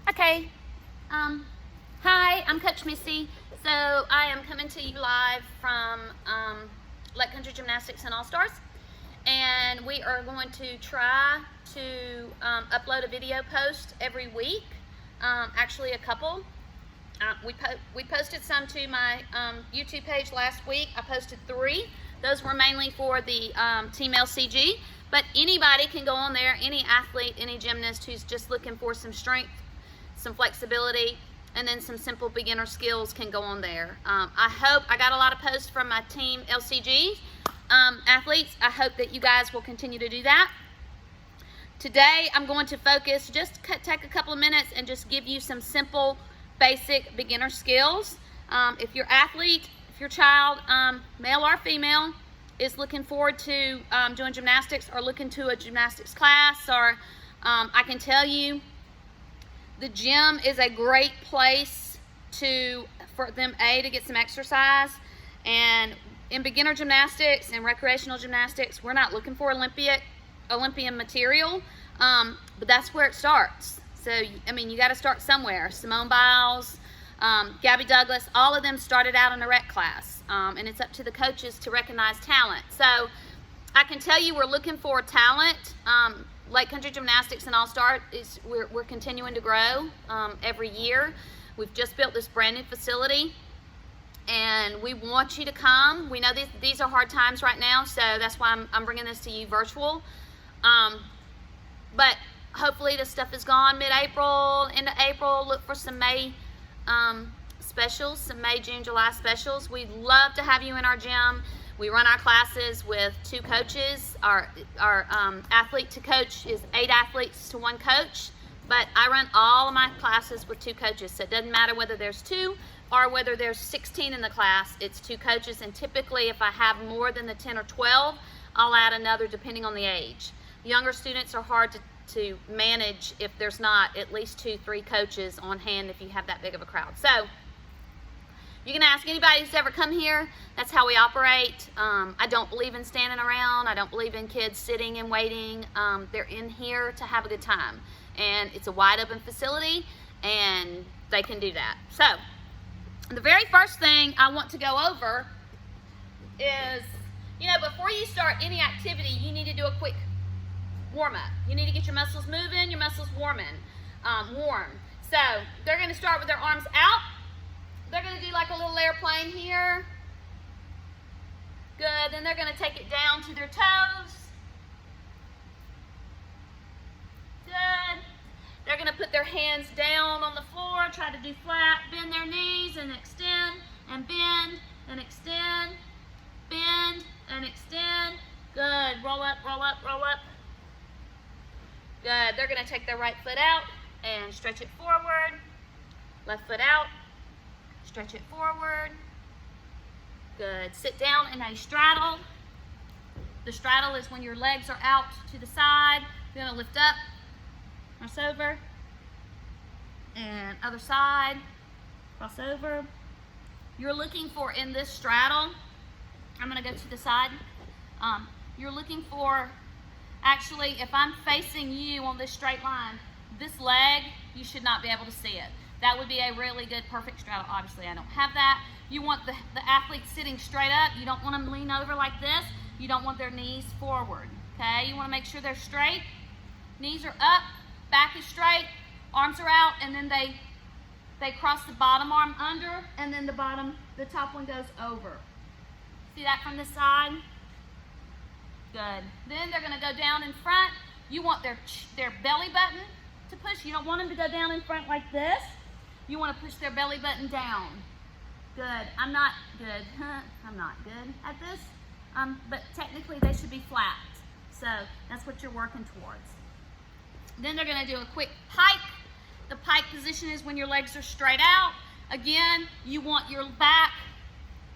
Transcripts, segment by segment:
Okay. Hi, I'm Coach Missy. So I am coming to you live from Lake Country Gymnastics and All Stars, and we are going to try to upload a video post every week. Actually, a couple. We posted some to my YouTube page last week. I posted 3. Those were mainly for the Team LCG, but anybody can go on there. Any athlete, any gymnast who's just looking for some strength, some flexibility, and then some simple beginner skills can go on there. I got a lot of posts from my Team LCG athletes. I hope that you guys will continue to do that. Today I'm going to focus, take a couple of minutes and just give you some simple basic beginner skills. If your athlete, if your child, male or female, is looking forward to doing gymnastics or looking to a gymnastics class, or I can tell you the gym is a great place for them to get some exercise. And in beginner gymnastics and recreational gymnastics, we're not looking for Olympian material, but that's where it starts. So, I mean, you got to start somewhere. Simone Biles, Gabby Douglas, all of them started out in a rec class, and it's up to the coaches to recognize talent. So I can tell you we're looking for talent. Lake Country Gymnastics and All Star we're continuing to grow every year. We've just built this brand new facility, and we want you to come. We know these are hard times right now, so that's why I'm bringing this to you virtual. But hopefully this stuff is gone mid-April, into April. Look for some May specials, some May, June, July specials. We'd love to have you in our gym. We run our classes with 2 coaches. Our athlete to coach is 8 athletes to 1 coach, but I run all of my classes with 2 coaches. So it doesn't matter whether there's 2 or whether there's 16 in the class, it's 2 coaches. And typically if I have more than the 10 or 12, I'll add another depending on the age. Younger students are hard to manage if there's not at least 2, 3 coaches on hand if you have that big of a crowd. So you can ask anybody who's ever come here. That's how we operate. I don't believe in standing around. I don't believe in kids sitting and waiting. They're in here to have a good time. And it's a wide open facility, and they can do that. So the very first thing I want to go over is, before you start any activity, you need to do a quick warm-up. You need to get your muscles moving, your muscles warm. So they're going to start with their arms out. They're going to do like a little airplane here. Good. Then they're going to take it down to their toes. Good. They're going to put their hands down on the floor, try to do flat, bend their knees and extend, and bend and extend, bend and extend. Good. Roll up, roll up, roll up. Good. They're going to take their right foot out and stretch it forward. Left foot out. Stretch it forward. Good. Sit down in a straddle. The straddle is when your legs are out to the side. You're going to lift up, cross over, and other side, cross over. You're looking for, in this straddle, I'm going to go to the side. You're looking for, actually, if I'm facing you on this straight line, this leg, you should not be able to see it. That would be a really good, perfect straddle. Obviously, I don't have that. You want the athlete sitting straight up. You don't want them to lean over like this. You don't want their knees forward, okay? You want to make sure they're straight. Knees are up, back is straight, arms are out, and then they cross the bottom arm under, and then the top one goes over. See that from this side? Good. Then they're going to go down in front. You want their belly button to push. You don't want them to go down in front like this. You want to push their belly button down. Good. I'm not good. I'm not good at this. But technically they should be flat. So that's what you're working towards. Then they're going to do a quick pike. The pike position is when your legs are straight out. Again, you want your back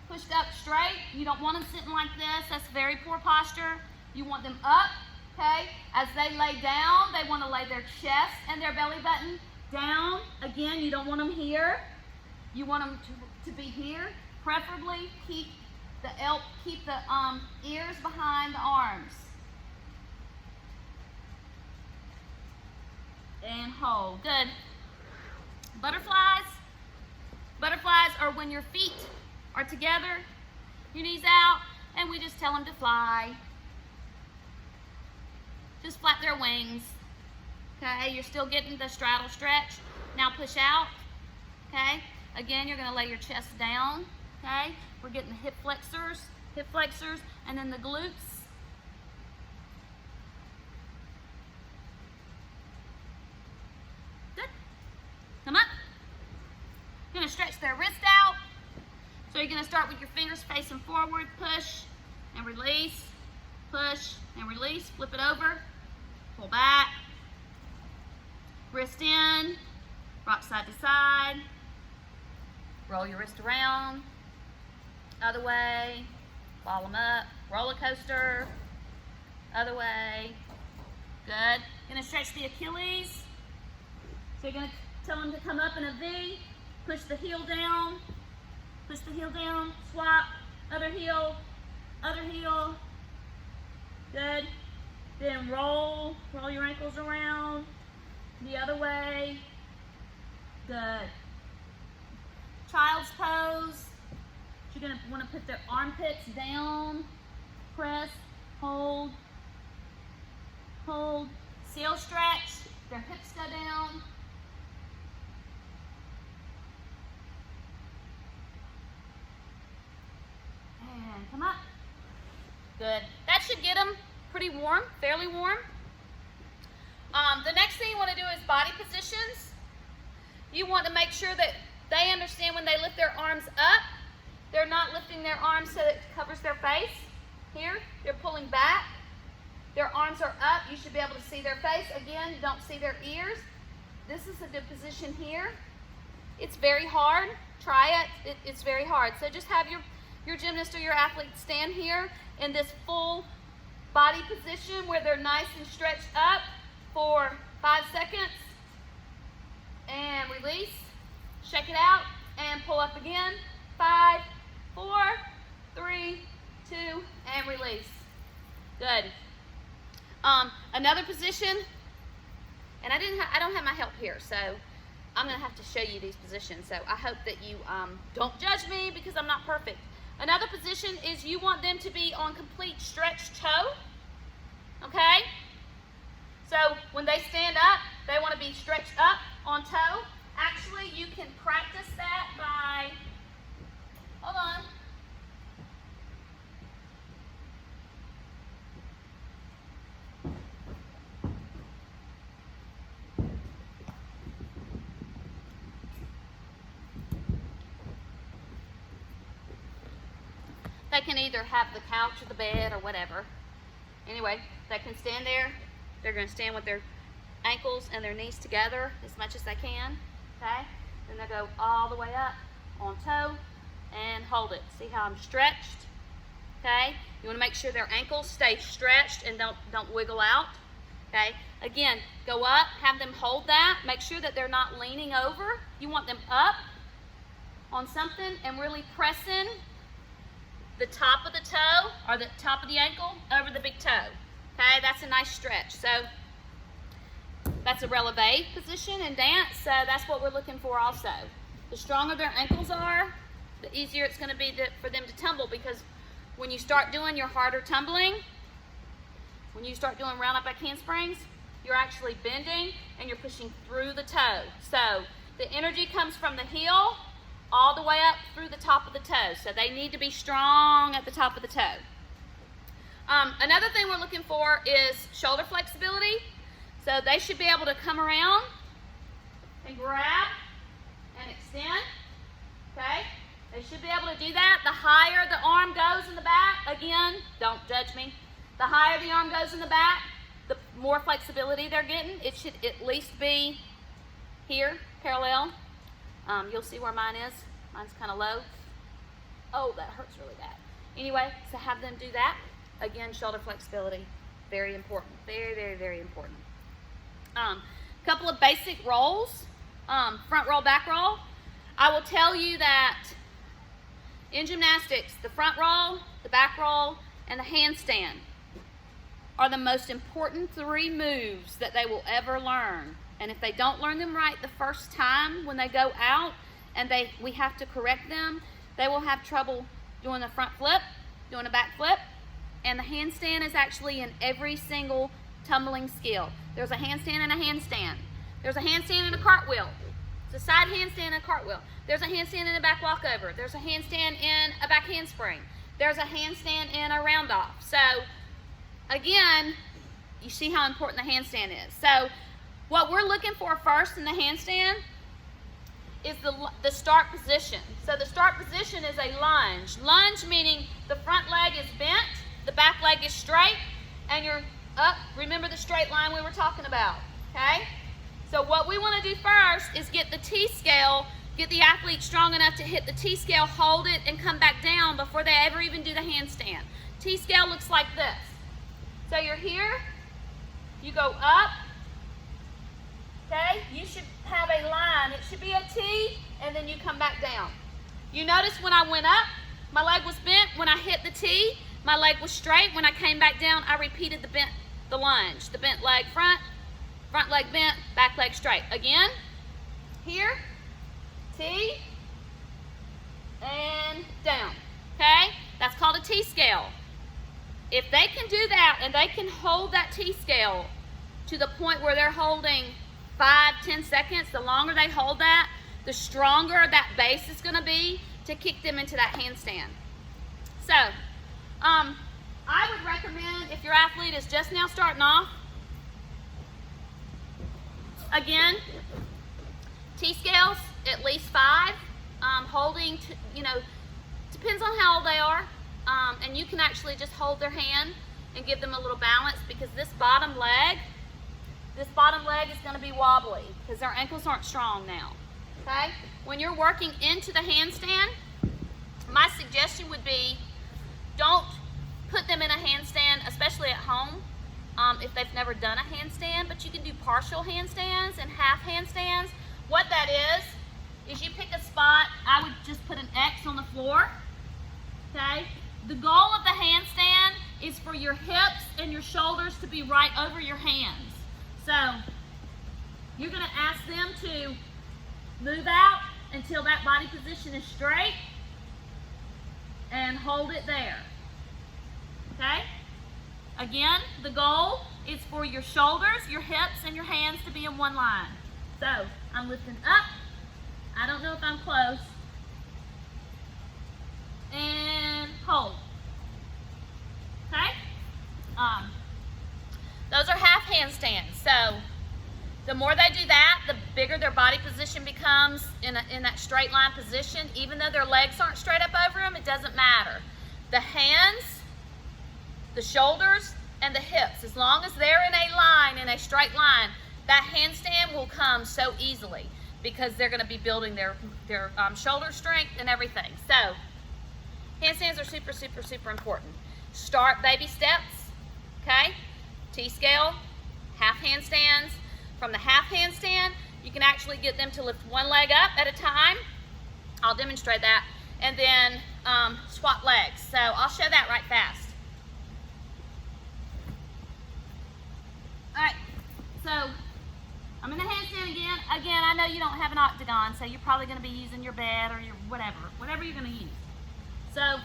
pushed up straight. You don't want them sitting like this. That's very poor posture. You want them up, okay? As they lay down, they want to lay their chest and their belly button down. Again, you don't want them here. You want them to be here. Preferably keep the ears behind the arms. And hold. Good. Butterflies. Butterflies are when your feet are together, your knees out, and we just tell them to fly. Just flap their wings. Okay, you're still getting the straddle stretch. Now push out. Okay, again, you're gonna lay your chest down. Okay, we're getting the hip flexors, and then the glutes. Good. Come up. You're gonna stretch their wrist out. So you're gonna start with your fingers facing forward, push and release, push and release, flip it over, pull back, wrist in, rock side to side, roll your wrist around, other way, ball them up, roller coaster, other way, good. Gonna stretch the Achilles. So you're gonna tell them to come up in a V, push the heel down, swap, other heel, good. Then roll your ankles around, the other way, good. Child's pose, you're gonna wanna put their armpits down, press, hold, seal stretch, their hips go down. And come up. Good. That should get them pretty warm, fairly warm. The next thing you want to do is body positions. You want to make sure that they understand when they lift their arms up, they're not lifting their arms so that it covers their face. Here, they're pulling back. Their arms are up. You should be able to see their face. Again, you don't see their ears. This is a good position here. It's very hard. Try it. It's very hard. So just have your gymnast or your athlete stand here in this full body position where they're nice and stretched up for 5 seconds. And release. Shake it out and pull up again. 5, 4, 3, 2, and release. Good. Another position, and I don't have my help here, so I'm gonna have to show you these positions. So I hope that you don't judge me because I'm not perfect. Another position is you want them to be on complete stretched toe. Okay? So when they stand up, they want to be stretched up on toe. Actually, you can practice that by, hold on. They can either have the couch or the bed or whatever. Anyway, they can stand there. They're going to stand with their ankles and their knees together as much as they can. Okay? Then they'll go all the way up on toe and hold it. See how I'm stretched? Okay? You want to make sure their ankles stay stretched and don't wiggle out. Okay? Again, go up, have them hold that. Make sure that they're not leaning over. You want them up on something and really pressing the top of the toe or the top of the ankle over the big toe. Okay, that's a nice stretch. So that's a releve position in dance. So that's what we're looking for also. The stronger their ankles are, the easier it's going to be for them to tumble, because when you start doing your harder tumbling, when you start doing round up back handsprings, you're actually bending and you're pushing through the toe. So the energy comes from the heel all the way up through the top of the toe. So they need to be strong at the top of the toe. Another thing we're looking for is shoulder flexibility. So they should be able to come around and grab and extend. Okay? They should be able to do that. The higher the arm goes in the back, again, don't judge me. The higher the arm goes in the back, the more flexibility they're getting. It should at least be here, parallel. You'll see where mine is. Mine's kind of low. Oh, that hurts really bad. Anyway, so have them do that. Again, shoulder flexibility, very important. Very, very, very important. Couple of basic rolls. Front roll, back roll. I will tell you that in gymnastics, the front roll, the back roll, and the handstand are the most important 3 moves that they will ever learn. And if they don't learn them right the first time when they go out and we have to correct them, they will have trouble doing a front flip, doing a back flip. And the handstand is actually in every single tumbling skill. There's a handstand and a handstand. There's a handstand and a cartwheel. It's a side handstand and a cartwheel. There's a handstand and a back walkover. There's a handstand and a back handspring. There's a handstand and a round off. So again, you see how important the handstand is. So what we're looking for first in the handstand is the start position. So the start position is a lunge. Lunge meaning the front leg is bent, the back leg is straight, and you're up. Remember the straight line we were talking about, okay? So what we want to do first is get the T-scale, get the athlete strong enough to hit the T-scale, hold it, and come back down before they ever even do the handstand. T-scale looks like this. So you're here, you go up, okay? You should have a line. It should be a T, and then you come back down. You notice when I went up, my leg was bent. When I hit the T, my leg was straight. When I came back down, I repeated the lunge. The bent leg front leg bent, back leg straight. Again, here, T, and down, okay? That's called a T-scale. If they can do that and they can hold that T-scale to the point where they're holding 5-10 seconds, the longer they hold that, the stronger that base is going to be to kick them into that handstand. So, I would recommend if your athlete is just now starting off, again, T-scales, at least 5, holding, depends on how old they are, and you can actually just hold their hand and give them a little balance because this bottom leg is going to be wobbly because their ankles aren't strong now, okay? When you're working into the handstand, my suggestion would be don't put them in a handstand, especially at home, if they've never done a handstand, but you can do partial handstands and half handstands. What that is you pick a spot. I would just put an X on the floor, okay? The goal of the handstand is for your hips and your shoulders to be right over your hands. So you're going to ask them to move out until that body position is straight and hold it there, okay? Again, the goal is for your shoulders, your hips, and your hands to be in one line. So I'm lifting up. I don't know if I'm close. And hold. Okay? Those are half handstands. So the more they do that, the bigger their body position becomes in that straight line position. Even though their legs aren't straight up over them, it doesn't matter. The hands, the shoulders, and the hips, as long as they're in a line, in a straight line, that handstand will come so easily because they're going to be building their shoulder strength and everything. So handstands are super, super, super important. Start baby steps, okay? T-scale, half handstands. From the half handstand, you can actually get them to lift one leg up at a time. I'll demonstrate that. And then swap legs. So I'll show that right fast. All right, so I'm in the handstand again. Again, I know you don't have an octagon, so you're probably going to be using your bed or your whatever you're going to use. So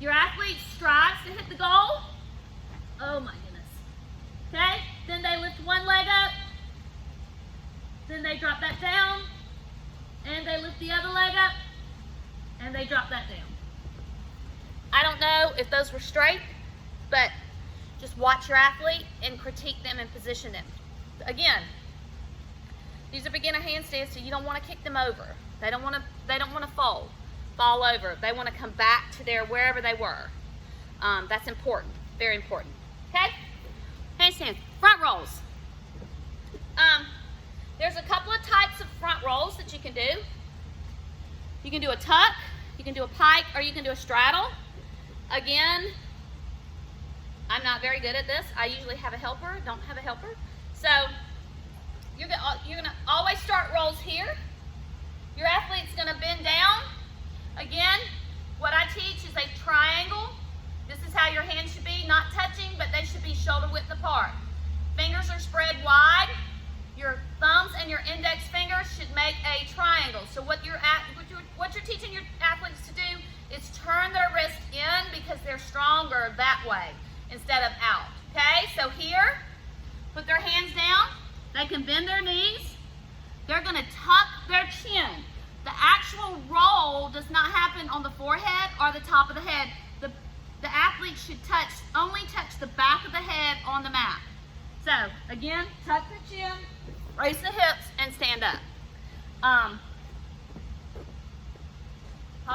your athlete strives to hit the goal. Oh my goodness. Okay, then they lift one leg up, then they drop that down, and they lift the other leg up, and they drop that down. I don't know if those were straight, but just watch your athlete and critique them and position them. Again, these are beginner handstands, so you don't want to kick them over. They don't want to fall over. They want to come back to wherever they were. That's important, very important. Okay? Handstands, front rolls. There's a couple of types of front rolls that you can do. You can do a tuck, you can do a pike, or you can do a straddle. Again, I'm not very good at this. I usually have a helper, don't have a helper. So you're gonna always start rolls here. Your athlete's gonna bend down. Again, what I teach is a triangle. This is how your hands should be, not touching, but they should be shoulder width apart. Fingers are spread wide. Your thumbs and your index fingers should make a triangle. So what you're teaching your athletes to do is turn their wrist in because they're stronger that way instead of out. Okay, so here, put their hands down. They can bend their knees. They're going to tuck their chin. The actual roll does not happen on the forehead or the top of the head. The athlete should only touch the back of the head on the mat. So, again, tuck the chin, raise the hips, and stand up. I'll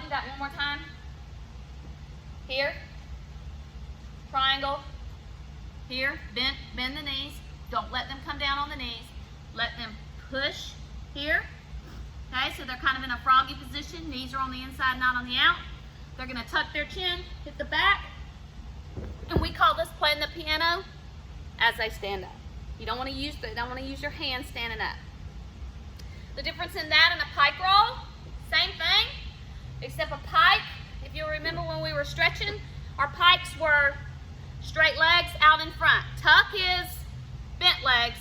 do that one more time. Here, triangle. Here, bend the knees. Don't let them come down on the knees. Let them push here. Okay, so they're kind of in a froggy position. Knees are on the inside, not on the out. They're going to tuck their chin, hit the back, and we call this playing the piano as they stand up. You don't want to use your hands standing up. The difference in that and a pike roll, same thing, except a pike, if you remember when we were stretching, our pikes were straight legs out in front. Tuck is bent legs,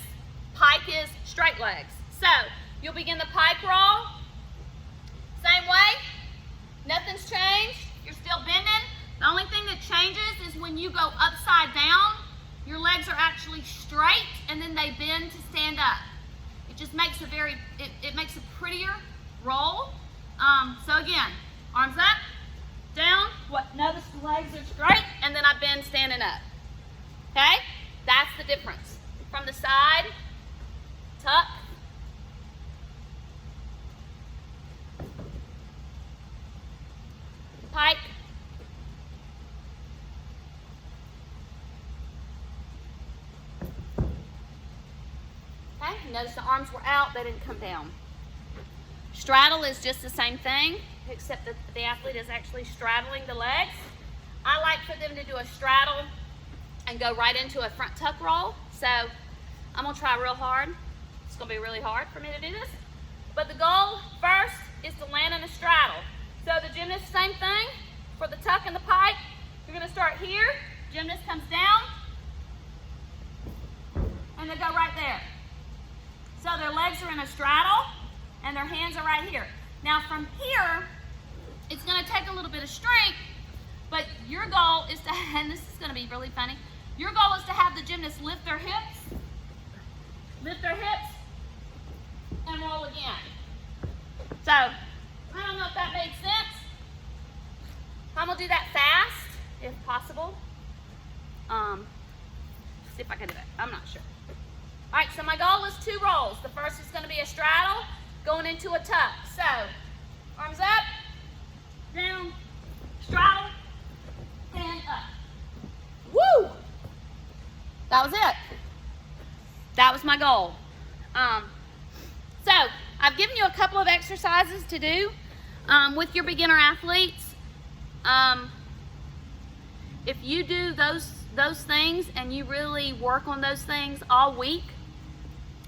pike is straight legs. So you'll begin the pike roll, same way, nothing's changed, you're still bending. The only thing that changes is when you go upside down, your legs are actually straight and then they bend to stand up. It just makes it makes a prettier roll. So again, arms up, down, notice the legs are straight, and then I bend standing up. Okay? That's the difference. From the side, tuck, pike, okay? Notice the arms were out, they didn't come down. Straddle is just the same thing, except that the athlete is actually straddling the legs. I like for them to do a straddle and go right into a front tuck roll. So I'm gonna try real hard. It's gonna be really hard for me to do this. But the goal first is to land in a straddle. So the gymnast, same thing. For the tuck and the pike, you're gonna start here. Gymnast comes down, and they go right there. So their legs are in a straddle, and their hands are right here. Now from here, it's gonna take a little bit of strength, but your goal is to, and this is gonna be really funny, your goal is to have the gymnast lift their hips, and roll again. So, I don't know if that made sense. I'm gonna do that fast, if possible. See if I can do it, I'm not sure. All right, so my goal is 2 rolls. The first is gonna be a straddle, going into a tuck. So, arms up, down, straddle, and up. Woo! That was it. That was my goal. So, I've given you a couple of exercises to do with your beginner athletes. If you do those things and you really work on those things all week,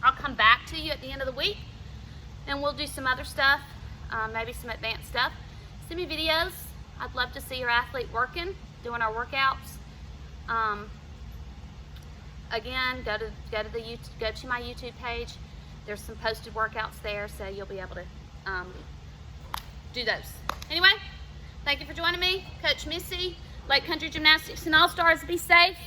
I'll come back to you at the end of the week and we'll do some other stuff, maybe some advanced stuff. Send me videos. I'd love to see your athlete working, doing our workouts. Again, go to my YouTube page. There's some posted workouts there, so you'll be able to do those. Anyway, thank you for joining me. Coach Missy, Lake Country Gymnastics and All-Stars. Be safe.